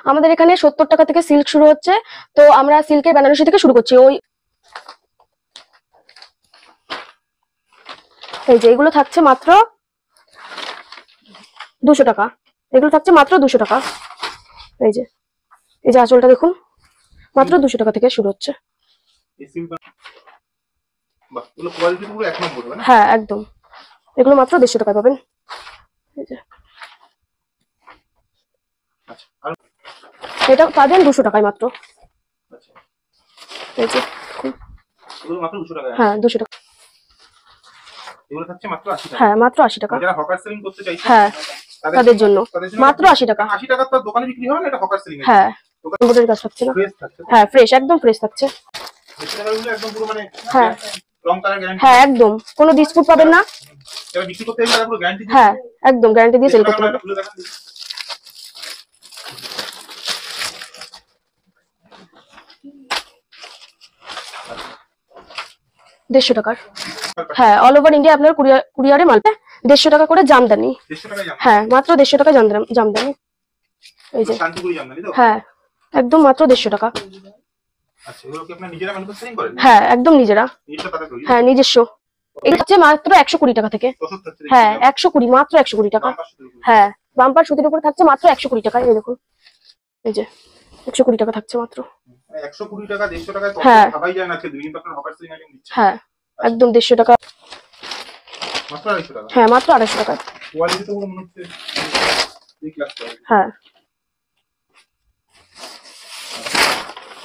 আমাদের এখানে 70 টাকা থেকে সিল্ক শুরু হচ্ছে, তো আমরা সিল্কের বেনারসি থেকে শুরু করছি। ওই এই যে এগুলো থাকছে মাত্র 200 টাকা, এগুলো থাকছে মাত্র 200 টাকা। এই যে আঁচলটা দেখুন, মাত্র 200 টাকা থেকে শুরু হচ্ছে। হ্যাঁ একদম, এগুলো মাত্র 150 টাকায় পাবেন। এই যে এটা পাবেন 200 টাকায় মাত্র। এই যে হ্যাঁ 200 টাকা। হ্যাঁ মাত্র 80 টাকা। হ্যাঁ তাদের জন্য মাত্র 80 টাকা। 80 টাকা তো দোকানে বিক্রি হয় না, এটা হকার সেলিং। হ্যাঁ এমব্রয়ডারি কাজ থাকছে না। হ্যাঁ ফ্রেশ, একদম ফ্রেশ থাকছে। একদম পুরো মানে হ্যাঁ রং কালার গ্যারান্টি। হ্যাঁ একদম, কোনো ডিসপুট পাবেন না। এটা বিক্রি করতে গেলে পুরো গ্যারান্টি। হ্যাঁ একদম গ্যারান্টি দিয়ে সেল করতে পারবেন। 150 টাকার। হ্যাঁ অল ওভার ইন্ডিয়া আপনার কুরিয়ারে মাল 150 টাকা করে জামদানি। হ্যাঁ মাত্র 150 টাকা জামদানি। এই যে শান্তিপুরি জামদানি তো? হ্যাঁ একদম মাত্র 150 টাকা। আচ্ছা এগুলো কি আপনারা নিজেরা ম্যানুফ্যাকচারিং করেন? হ্যাঁ একদম নিজেরা। নিজস্ব কাজ করেন? হ্যাঁ নিজস্ব। এটা হচ্ছে মাত্র 120 টাকা থেকে। হ্যাঁ 120, মাত্র 120 টাকা। হ্যাঁ বাম্পার সুতির উপর থাকছে মাত্র 120 টাকা। এই দেখুন, এই যে 120 টাকা থাকছে মাত্র। 120 টাকা 150 টাকায় কত হ্যাঁ ভাবাই যায় না। আজকে দুই দিন তো আপনারা হকার সেলিং আইটেম দিচ্ছেন। হ্যাঁ একদম 150 টাকা। মাত্র 250 টাকা। হ্যাঁ মাত্র 250 টাকা। কোয়ালিটি তো পুরো মনে হচ্ছে এই ক্লাস কোয়ালিটি। হ্যাঁ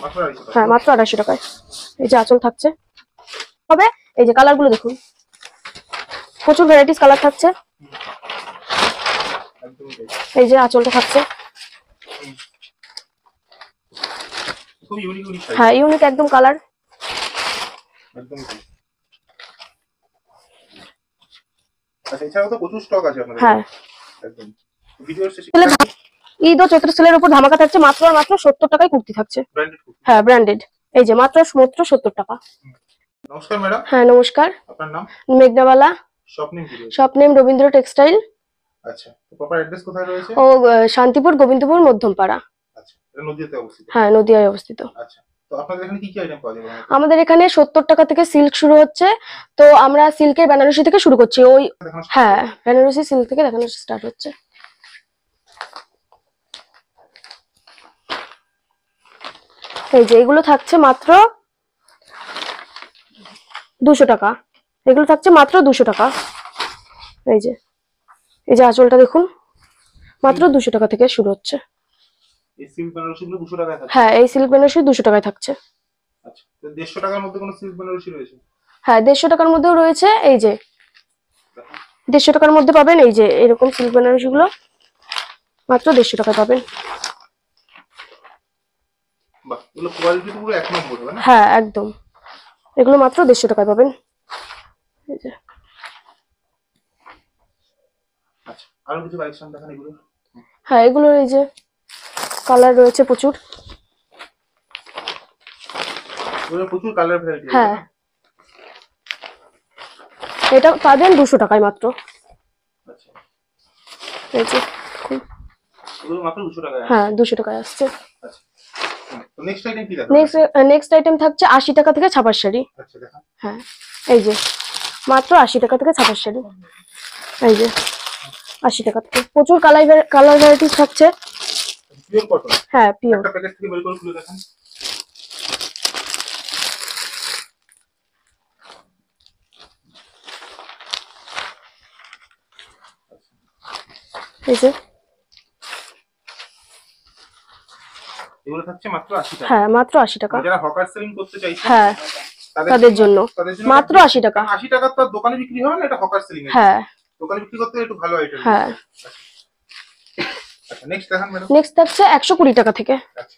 মাত্র 250 টাকা। হ্যাঁ মাত্র 250 টাকায়। এই যে আঁচল থাকছে হবে। এই যে কালার গুলো দেখুন, প্রচুর ভ্যারাইটিস কালার থাকছে। এই যে আঁচলটা থাকছে, খুব ইউনিক ইউনিক। হ্যাঁ ইউনিক একদম কালার। একদম। আচ্ছা এছাড়াও তো প্রচুর স্টক আছে আপনাদের। হ্যাঁ একদম। ভিডিওর শেষে ঈদ ও চৈত্র সেলের উপর ধামাকা থাকছে, মাত্র আর মাত্র 70 টাকায় কুর্তি থাকছে। ব্র্যান্ডেড কুর্তি। হ্যাঁ ব্র্যান্ডেড। এই যে মাত্র 70 টাকা। নমস্কার ম্যাডাম। হ্যাঁ নমস্কার। আপনার নাম? মেঘনাবালা। শপ নেম কি? Shop name Rabindra textile. আচ্ছা তো প্রপার অ্যাড্রেস কোথায় রয়েছে? ও শান্তিপুর গোবিন্দপুর মধ্যমপাড়া। আচ্ছা এটা নদিয়াতে অবস্থিত? হ্যাঁ নদিয়ায় অবস্থিত। আচ্ছা তো আপনাদের এখানে কি কি আইটেম পাওয়া যাবে? আমাদের এখানে 70 টাকা থেকে সিল্ক শুরু হচ্ছে, তো আমরা সিল্কের বেনারসি থেকে শুরু করছি। ওই হ্যাঁ বেনারসি সিল্ক থেকে দেখানো স্টার্ট হচ্ছে। এই যে এগুলো থাকছে মাত্র 200 টাকা, এগুলো থাকছে মাত্র 200 টাকা। এই যে আঁচলটা দেখুন, মাত্র 200 টাকা থেকে শুরু হচ্ছে। এই সিল্ক বেনারসি গুলো 200 টাকায় থাকছে? হ্যাঁ এই সিল্ক বেনারসি 200 টাকায় থাকছে। আচ্ছা তো 150 টাকার মধ্যে কোনো সিল্ক বেনারসি রয়েছে? হ্যাঁ 150 টাকার মধ্যেও রয়েছে। এই যে 150 টাকার মধ্যে পাবেন। এই যে এরকম সিল্ক বেনারসি গুলো মাত্র 150 টাকায় পাবেন। বাহ এগুলো কোয়ালিটি তো পুরো এক নম্বর হবে না? হ্যাঁ একদম, এগুলো মাত্র 150 টাকায় পাবেন। এই যে আচ্ছা আরো কিছু কালেকশন দেখান এগুলো। হ্যাঁ এগুলো এই যে কালার রয়েছে প্রচুর। এগুলো প্রচুর কালার ভ্যারাইটি। হ্যাঁ এটা পাবেন 200 টাকায় মাত্র। আচ্ছা এই যে এগুলো মাত্র 200 টাকায়? হ্যাঁ 200 টাকায় আসছে। আচ্ছা তো নেক্সট আইটেম কি দেখাবেন? নেক্সট আইটেম থাকছে 80 টাকা থেকে ছাপার শাড়ি। আচ্ছা দেখান। হ্যাঁ এই যে মাত্র 80 টাকা থেকে ছাপার শাড়ি। এই যে 80 টাকা থেকে প্রচুর কালার ভ্যারাইটিস থাকছে। Pure cotton? হ্যাঁ পিওর। একটা প্যাকেজ থেকে বের করে খুলে দেখান। এই যে এগুলো থাকছে মাত্র 80 টাকা? হ্যাঁ মাত্র 80 টাকা। যারা হকার সেলিং করতে চাইছে হ্যাঁ তাদের জন্য মাত্র 80 টাকা। 80 টাকা তো দোকানে বিক্রি হয় না, এটা হকার সেলিং। হ্যাঁ দোকানে বিক্রি করতে একটু ভালো আইটেম। হ্যাঁ আচ্ছা নেক্সট দেখান ম্যাডাম। নেক্সট থাকছে 120 টাকা থেকে। আচ্ছা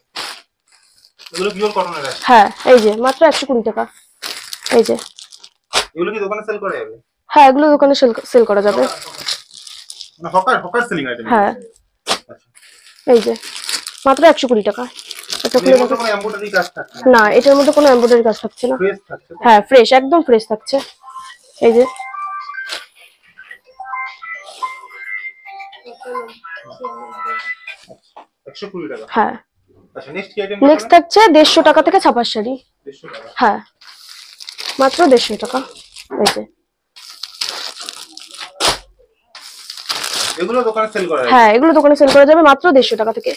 এগুলো পিওর কটনের আছে? হ্যাঁ এই যে মাত্র 120 টাকা। এই যে এগুলো কি দোকানে সেল করা যাবে? হ্যাঁ এগুলো দোকানে সেল করা যাবে। মানে হকার সেলিং আইটেম? হ্যাঁ আচ্ছা এই যে মাত্র 120 টাকা। এটা খুলে দেখো। কোনো এমব্রয়ডারি কাজ থাকছে না, এটার মধ্যে কোনো এমব্রয়ডারি কাজ থাকছে না। ফ্রেশ থাকছে? হ্যাঁ ফ্রেশ, একদম ফ্রেশ থাকছে। এই যে 120 টাকা। হ্যাঁ। আচ্ছা নেক্সট কি আইটেম নেক্সট থাকছে 150 টাকা থেকে ছাপার শাড়ি। 150 টাকা। হ্যাঁ, মাত্র 150 টাকা। এই যে এগুলো দোকানে সেল করা যায়? হ্যাঁ, এগুলো দোকানে সেল করা যাবে মাত্র 150 টাকা থেকে।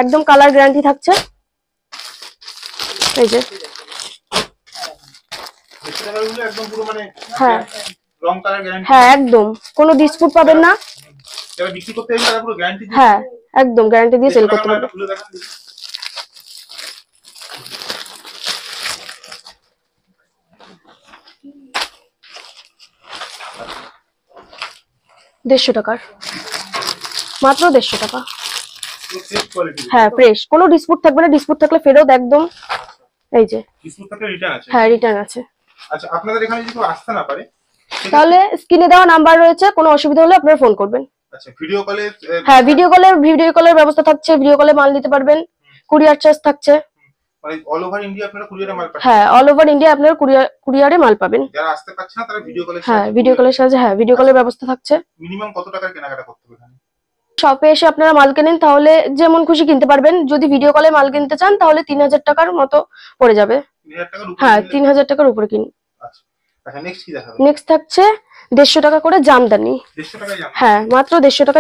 একদম কালার গ্যারান্টি থাকছে। এই যে 150 টাকার গুলো একদম পুরো মানে হ্যাঁ রং কালার গ্যারান্টি। হ্যাঁ, একদম কোনো ডিসপুট পাবেন না। যারা বিক্রি করতে চান তারা পুরো গ্যারান্টি দিয়ে। হ্যাঁ, একদম গ্যারান্টি দিয়ে সেল করতে পারবেন। খুলে দেখান দেখি। দেড়শো টাকার, মাত্র 150 টাকা। পুরো ফ্রেশ কোয়ালিটি। হ্যাঁ, ফ্রেশ, কোনো ডিসপুট থাকবে না। ডিসপুট থাকলে ফেরত একদম। এই যে ডিসপুট থাকলে রিটার্ন আছে? হ্যাঁ, রিটার্ন আছে। আচ্ছা আপনাদের এখানে যদি কেউ আসতে না পারে তাহলে স্ক্রিনে দেওয়া নাম্বার রয়েছে, কোনো অসুবিধা হলে আপনারা ফোন করবেন। আচ্ছা ভিডিও কলে? হ্যাঁ, ভিডিও কলের ব্যবস্থা থাকছে। ভিডিও কলে মাল নিতে পারবেন। কুরিয়ার চার্জ থাকছে। মানে অল ওভার ইন্ডিয়া আপনারা কুরিয়ারে মাল পাঠান? হ্যাঁ, অল ওভার ইন্ডিয়া আপনারা কুরিয়ারে মাল পাবেন। যারা আসতে পারছে না তারা ভিডিও কলে? হ্যাঁ, ভিডিও কলের সাহায্যে, হ্যাঁ, ভিডিও কলের ব্যবস্থা থাকছে। মিনিমাম কত টাকার কেনাকাটা করতে হবে এখানে? শপে এসে আপনারা মাল কেনেন তাহলে যেমন খুশি কিনতে পারবেন। যদি ভিডিও কলে মাল কিনতে চান তাহলে 3000 টাকার মতো পড়ে যাবে। 3000 টাকার উপরে? হ্যাঁ, 3000 টাকার উপরে কিন। আচ্ছা আচ্ছা নেক্সট কি দেখাবেন? নেক্সট থাকছে 150 টাকা করে জামদানি। 150 টাকায় জামদানি? হ্যাঁ, মাত্র 150 টাকা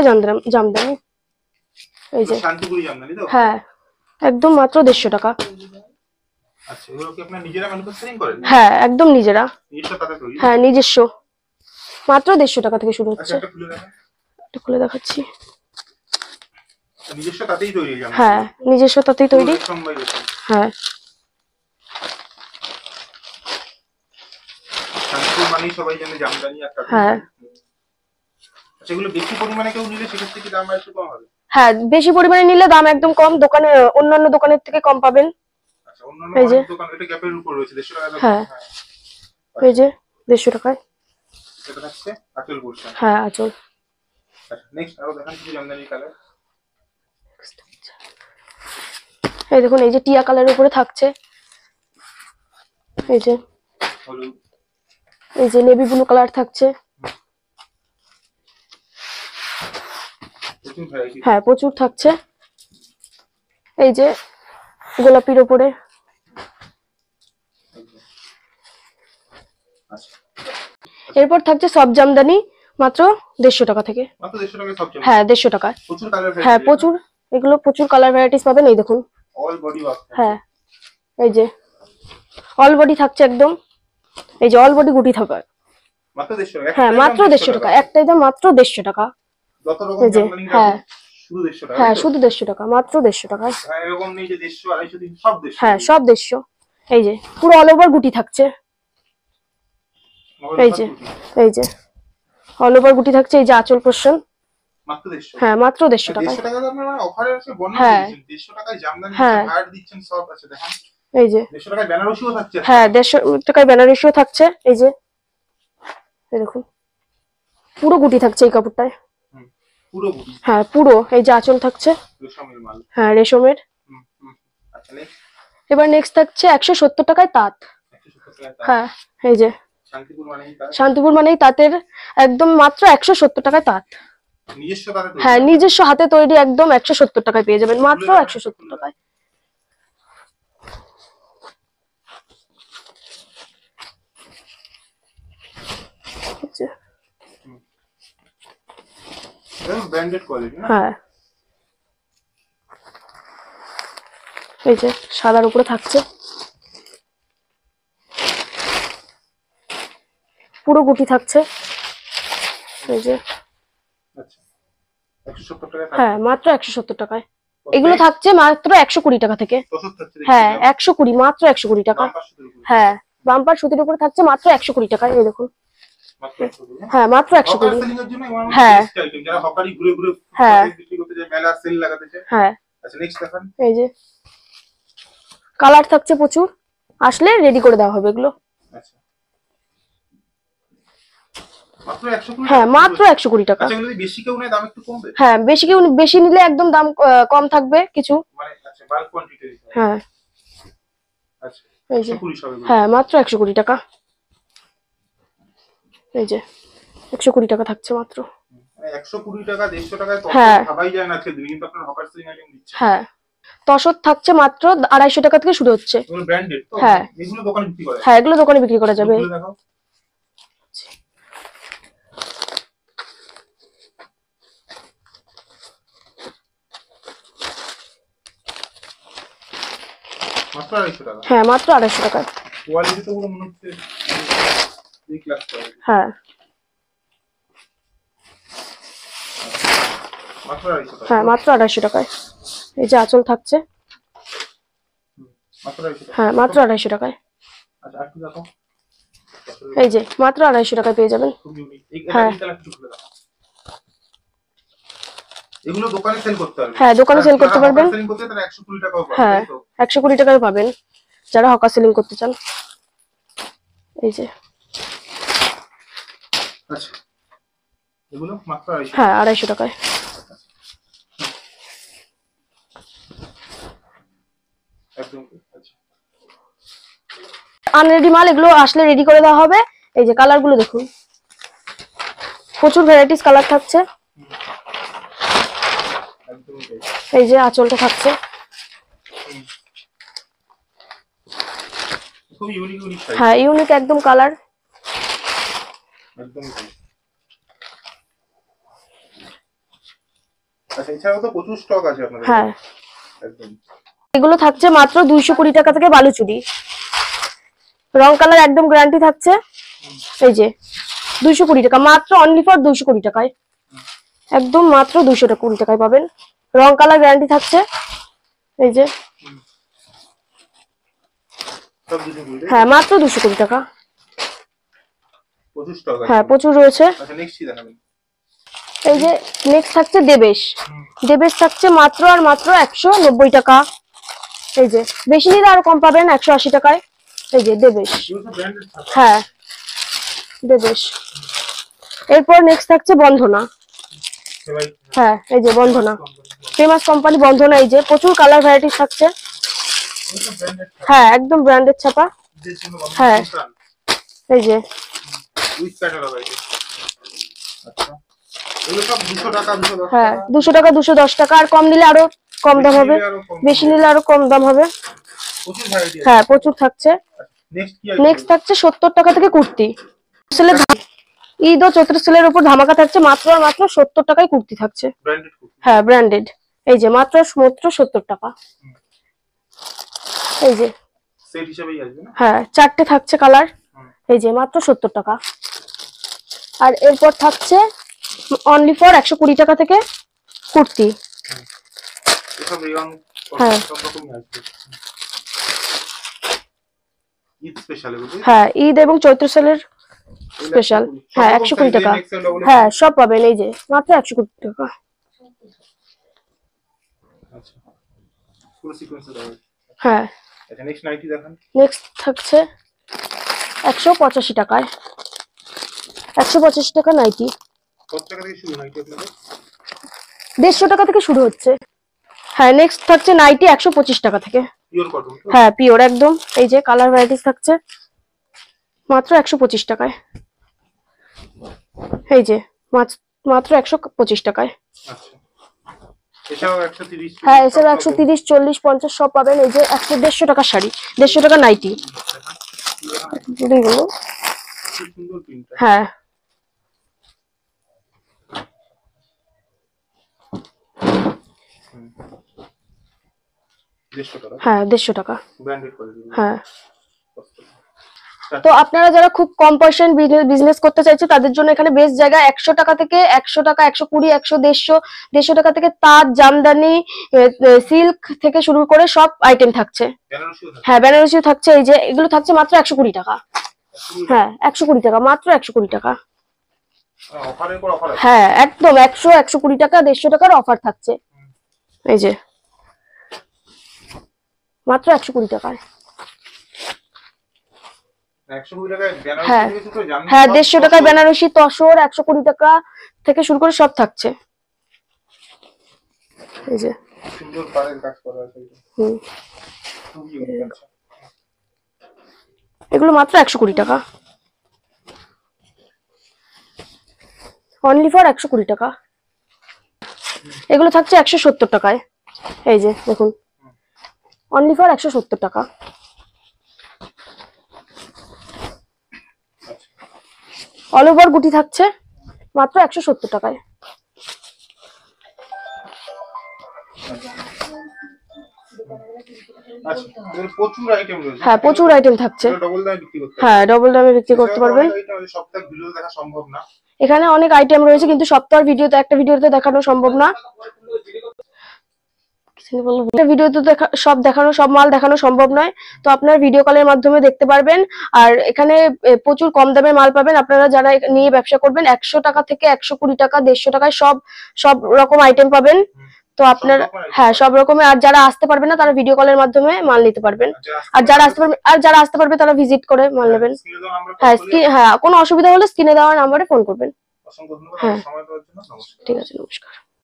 জামদানি। এই যে শান্তিপুরি জামদানি তো? হ্যাঁ, একদম মাত্র 150 টাকা। আচ্ছা এগুলো কি আপনারা নিজেরা ম্যানুফ্যাকচারিং করেন? হ্যাঁ, একদম নিজেরা। নিজস্ব তাতে তৈরি? হ্যাঁ, নিজস্ব। মাত্র 150 টাকা থেকে শুরু আচ্ছা হচ্ছে। একটা খুলে দেখান। এটা খুলে দেখাচ্ছি। নিজস্ব তাতেই তৈরি জামদানি? হ্যাঁ, নিজস্ব তাতেই তৈরি। হ্যাঁ, শান্তিপুর মানেই সবাই জানে জামদানি আর তাঁতের। হ্যাঁ। আচ্ছা এগুলো বেশি পরিমাণে কেউ নিলে সেক্ষেত্রে কি দাম আর একটু কম হবে? হ্যাঁ, বেশি পরিমাণে নিলে দাম একদম কম। দোকানে অন্যান্য দোকানের থেকে কম পাবেন। আচ্ছা অন্যান্য এই যে অনেক দোকান এটা গ্যাপের উপর রয়েছে 150 টাকা দাম। হ্যাঁ। এই যে 150 টাকায়। এটা হচ্ছে আঁচল পোরশন। হ্যাঁ, আঁচল। আচ্ছা নেক্সট আরো দেখান কিছু জামদানি কালার। এই দেখুন, এই যে টিয়া কালারের উপরে থাকছে। এই যে হলুদ। এই যে নেভি ব্লু কালার থাকছে। নতুন ভ্যারাইটি। হ্যাঁ, প্রচুর থাকছে। এই যে গোলাপির উপরে। আচ্ছা এরপর থাকছে সব জামদানি মাত্র 150 টাকা থেকে। মাত্র 150 টাকায় সব জামদানি? হ্যাঁ, 150 টাকা। প্রচুর কালার ভ্যারাইটি? হ্যাঁ, প্রচুর। এগুলো প্রচুর কালার ভ্যারাইটিস পাবেন। এই দেখুন অল বডি ওয়ার্ক? হ্যাঁ, এই যে অল বডি থাকছে একদম। এই যে অল বডি গুটি থাকবে। মাত্র 150 টাকা? হ্যাঁ, মাত্র 150 টাকা। একটাই দাম মাত্র 150 টাকা। যত রকম এই যে জামদানি হ্যাঁ শুধু 150 টাকা? হ্যাঁ, শুধু 150 টাকা, মাত্র 150 টাকায়। হ্যাঁ এরকম নেই যে 150 250 300 সব 150? হ্যাঁ, সব 150। এই যে পুরো অল ওভার গুটি থাকছে। এই যে এই যে অল ওভার গুটি থাকছে। এই যে আঁচল পোরশন। মাত্র 150? হ্যাঁ, মাত্র 150 টাকায়। 150 টাকা তো আপনারা অফারে আছে বর্ণনা হ্যাঁ। দিচ্ছেন। 150 টাকায় জামদানি হ্যাঁ। হার্ড দিচ্ছেন সব আছে দেখেন। এই যে 150 টাকায় বেনারসিও থাকছে? হ্যাঁ, 150 টাকায় বেনারসিও থাকছে। এই যে এই দেখুন পুরো গুটি থাকছে এই কাপড়টায়। পুরো বুটি? হ্যাঁ, পুরো। এই যে আঁচল থাকছে। রেশমের মাল? হ্যাঁ, রেশমের। আচ্ছা নেক্সট। এবার নেক্সট থাকছে 170 টাকায় তাঁত। 170 টাকায় তাঁত? হ্যাঁ, এই যে শান্তিপুর মানেই তাঁত? শান্তিপুর মানেই তাঁতের। একদম মাত্র 170 টাকায় তাঁত। নিজস্ব তাঁতে তৈরি? হ্যাঁ, নিজস্ব হাতে তৈরি। একদম 170 টাকায় পেয়ে যাবেন, মাত্র 170 টাকায়। ব্র্যান্ডেড কোয়ালিটি না? হ্যাঁ, এই যে সাদার উপরে থাকছে। পুরো গুটি থাকছে। এই যে আচ্ছা 170 টাকায়? হ্যাঁ, মাত্র 170 টাকায়। এগুলো থাকছে মাত্র 120 টাকা থেকে। হ্যাঁ, 120, মাত্র 120 টাকা। হ্যাঁ, বাম্পার সুতির উপরে থাকছে মাত্র 120 টাকায়। এই দেখুন হ্যাঁ, মাত্র 120। হ্যাঁ যারা হকারি ঘুরে ঘুরে হ্যাঁ বিক্রি করতে যায়, মেলা সেল লাগাতে চায়। হ্যাঁ। আচ্ছা নেক্সট দেখান। এই যে কালার থাকছে প্রচুর, আসলে রেডি করে দেওয়া হবে এগুলো। আচ্ছা মাত্র 120? হ্যাঁ, মাত্র 120 টাকা। আচ্ছা এগুলো বেশি কেউ নেয় দাম একটু কমবে? হ্যাঁ, বেশি নিলে একদম দাম কম থাকবে কিছু। মানে আচ্ছা বাল্ক কোয়ান্টিটি? হ্যাঁ, আচ্ছা এই যে 120 হবে? হ্যাঁ, মাত্র 120 টাকা। এই যে 120 টাকা থাকছে মাত্র। মানে 120 টাকা 150 টাকায় তসর হ্যাঁ ভাবাই যায় না আজকে দিনে, কিন্তু আপনার হকার সেলিং আইটেম দিচ্ছে। হ্যাঁ, তসর থাকছে মাত্র 250 টাকা থেকে শুরু হচ্ছে। এগুলো ব্র্যান্ডেড তো? হ্যাঁ এগুলো দোকানে বিক্রি করে? হ্যাঁ, এগুলো দোকানে বিক্রি করা যাবে। এগুলো দেখাও। মাত্র 250 টাকা? হ্যাঁ মাত্র 250 টাকায়। কোয়ালিটি তো পুরো মনে হচ্ছে এই ক্লাস কোয়ালিটি। হ্যাঁ মাত্র 250 টাকা? হ্যাঁ মাত্র 250 টাকায়। এই যে আঁচল থাকছে। মাত্র 250 টাকা? হ্যাঁ মাত্র 250 টাকায়। আচ্ছা আর কি দেখো। এই যে মাত্র 250 টাকায় পেয়ে যাবেন। খুব ইউনিক। এটা হ্যাঁ এই কালারটা খুলে দাও। এগুলো দোকানে সেল করতে পারবে? হ্যাঁ দোকানে সেল করতে পারবেন। সেলিং করতে তারা 120 টাকাও পাবে, হ্যাঁ তাই তো? 120 টাকায় পাবেন যারা হকার সেলিং করতে চান। এই যে আচ্ছা এগুলো মাত্র 250? হ্যাঁ 250 টাকায়। একদম। আচ্ছা আনরেডি মাল, এগুলো আসলে রেডি করে দেওয়া হবে। এই যে কালার গুলো দেখুন, প্রচুর ভ্যারাইটিস কালার থাকছে। একদম তাই। এই যে আঁচলটা থাকছে। খুব ইউনিক ইউনিক সাইজ। হ্যাঁ ইউনিক একদম কালার। একদম তাই। আচ্ছা এছাড়াও তো প্রচুর স্টক আছে আপনাদের? হ্যাঁ একদম। এগুলো থাকছে মাত্র 220 টাকা থেকে বালুচুরি। রং কালার একদম গ্যারান্টি থাকছে। এই যে 220 টাকা, মাত্র অনলি ফর 220 টাকায়। একদম মাত্র 220 টাকায় পাবেন। রং কালার গ্যারান্টি থাকছে। এই যে সব 220? হ্যাঁ মাত্র 220 টাকা। প্রচুর স্টক আছে? হ্যাঁ প্রচুর রয়েছে। আচ্ছা নেক্সট কি দেখাবেন? এই যে নেক্সট থাকছে দেবেশ। দেবেশ থাকছে মাত্র আর মাত্র 190 টাকা। এই যে বেশি নিলে আরো কম পাবেন 180 টাকায়। এই যে দেবেশ। এগুলো তো ব্র্যান্ডেড থাকে? হ্যাঁ দেবেশ। এরপর নেক্সট থাকছে বন্ধনা। সবাই হ্যাঁ এই যে বন্ধনা, ফেমাস কোম্পানি বন্ধনা। এই যে প্রচুর কালার ভ্যারাইটিস থাকছে। এগুলো তো ব্র্যান্ডেড থাকে? হ্যাঁ একদম ব্র্যান্ডেড ছাপা। যে জন্য হ্যাঁ এই যে উইথ ক্যাটালগ আছে। আচ্ছা এগুলো সব 200 টাকা 210 হ্যাঁ টাকা? 200 টাকা 210 টাকা, আর কম নিলে আরো কম দাম হবে। বেশি নিলে আরো কম দাম হবে। প্রচুর ভ্যারাইটি আছে। হ্যাঁ প্রচুর থাকছে। নেক্সট কি নেক্সট থাকছে 70 টাকা থেকে কুর্তি। সেলের ঈদ ও চৈত্র সেলের উপর ধামাকা থাকছে। মাত্র আর মাত্র 70 টাকায় কুর্তি থাকছে। ব্র্যান্ডেড কুর্তি? হ্যাঁ ব্র্যান্ডেড। এই যে মাত্র 70 টাকা। এই যে সেট হিসেবেই আসবে না? হ্যাঁ 4টে থাকছে কালার। এই যে মাত্র 70 টাকা। আর এরপর থাকছে অনলি ফর 120 টাকা থেকে কুর্তি। এসব রিয়ন হ্যাঁ সব রকমই আসবে। ঈদ স্পেশাল এগুলো? হ্যাঁ ঈদ এবং চৈত্র সেলের স্পেশাল। হ্যাঁ 120 টাকা। হ্যাঁ সব পাবেন। এই যে মাত্র 120 টাকা। আচ্ছা পুরো সিকোয়েন্সে দাও। হ্যাঁ আচ্ছা নেক্সট নাইটি দেখান। নেক্সট থাকছে 185 টাকায়। 185 টাকা নাইটি। কত টাকা থেকে শুরু নাইটি আপনাদের? 150 টাকা থেকে শুরু হচ্ছে। হ্যাঁ নেক্সট থাকছে নাইটি 125 টাকা থেকে। Pure cotton? হ্যাঁ পিওর একদম। এই যে কালার ভ্যারাইটিস থাকছে মাত্র 125 টাকায়। এই যে মাত্র 125 টাকায়। আচ্ছা এটাও 130? হ্যাঁ এছাড়া 130 40 50 সব পাবেন। এই যে 150 টাকার শাড়ি, 150 টাকা নাইটি। এগুলো খুব সুন্দর প্রিন্টটা। হ্যাঁ 150 টাকা? হ্যাঁ 150 টাকা। Branded quality? হ্যাঁ তো আপনারা যারা খুব কম পয়সায় বিজনেস করতে চাইছে তাদের জন্য এখানে বেস্ট জায়গা। 100 টাকা থেকে 100 টাকা 120 100 150 টাকা থেকে তাঁত জামদানি সিল্ক থেকে শুরু করে সব আইটেম থাকছে। বেনারসিও থাকে? হ্যাঁ বেনারসিও থাকছে। এই যে এগুলো থাকছে মাত্র 120 টাকা। হ্যাঁ 120 টাকা, মাত্র 120 টাকা। অফারের পর অফার আছে? হ্যাঁ একদম 100 120 টাকা 150 টাকার অফার থাকছে। এই যে মাত্র 120 টাকায়। 120 টাকায় বেনারসি হ্যাঁ থেকে শুরু করে জামদানি? হ্যাঁ সব 150 টাকায় বেনারসি তসর 120 টাকা থেকে শুরু করে সব থাকছে। এই যে সুন্দর পাড়ের কাজ করা আছে। খুব ইউনিক আছে। এগুলো মাত্র 120 টাকা। অনলি ফর 120 টাকা। এগুলো থাকছে 170 টাকায়। এই যে দেখুন, অনলি ফর 170 টাকা। অল ওভার গুটি থাকছে মাত্র 170 টাকায়। আচ্ছা, এর প্রচুর আইটেম রয়েছে। হ্যাঁ, প্রচুর আইটেম থাকছে। ডবল দামে বিক্রি করতে হ্যাঁ, ডবল দামে বিক্রি করতে পারবেন। সপ্তাহে ভিডিও দেখা সম্ভব না। এখানে অনেক আইটেম রয়েছে, কিন্তু সপ্তাহের ভিডিওতে একটা ভিডিওতে দেখানো সম্ভব না। ভিডিওতে সব দেখানো, সব মাল দেখানো সম্ভব নয়। তো আপনারা ভিডিও কলের মাধ্যমে দেখতে পারবেন। আর এখানে প্রচুর কম দামে মাল পাবেন। আপনারা যারা নিয়ে ব্যবসা করবেন 100 টাকা থেকে 120 টাকা 150 টাকায় সব রকম আইটেম পাবেন। তো আপনারা হ্যাঁ, সব রকমের। আর যারা আসতে পারবে না তারা ভিডিও কলের মাধ্যমে মাল নিতে পারবেন। আর যারা আসতে পারবে তারা ভিজিট করে মাল নেবেন। হ্যাঁ, কোনো অসুবিধা হলে স্ক্রিনে দেওয়া নাম্বারে ফোন করবেন। হ্যাঁ, ঠিক আছে, নমস্কার।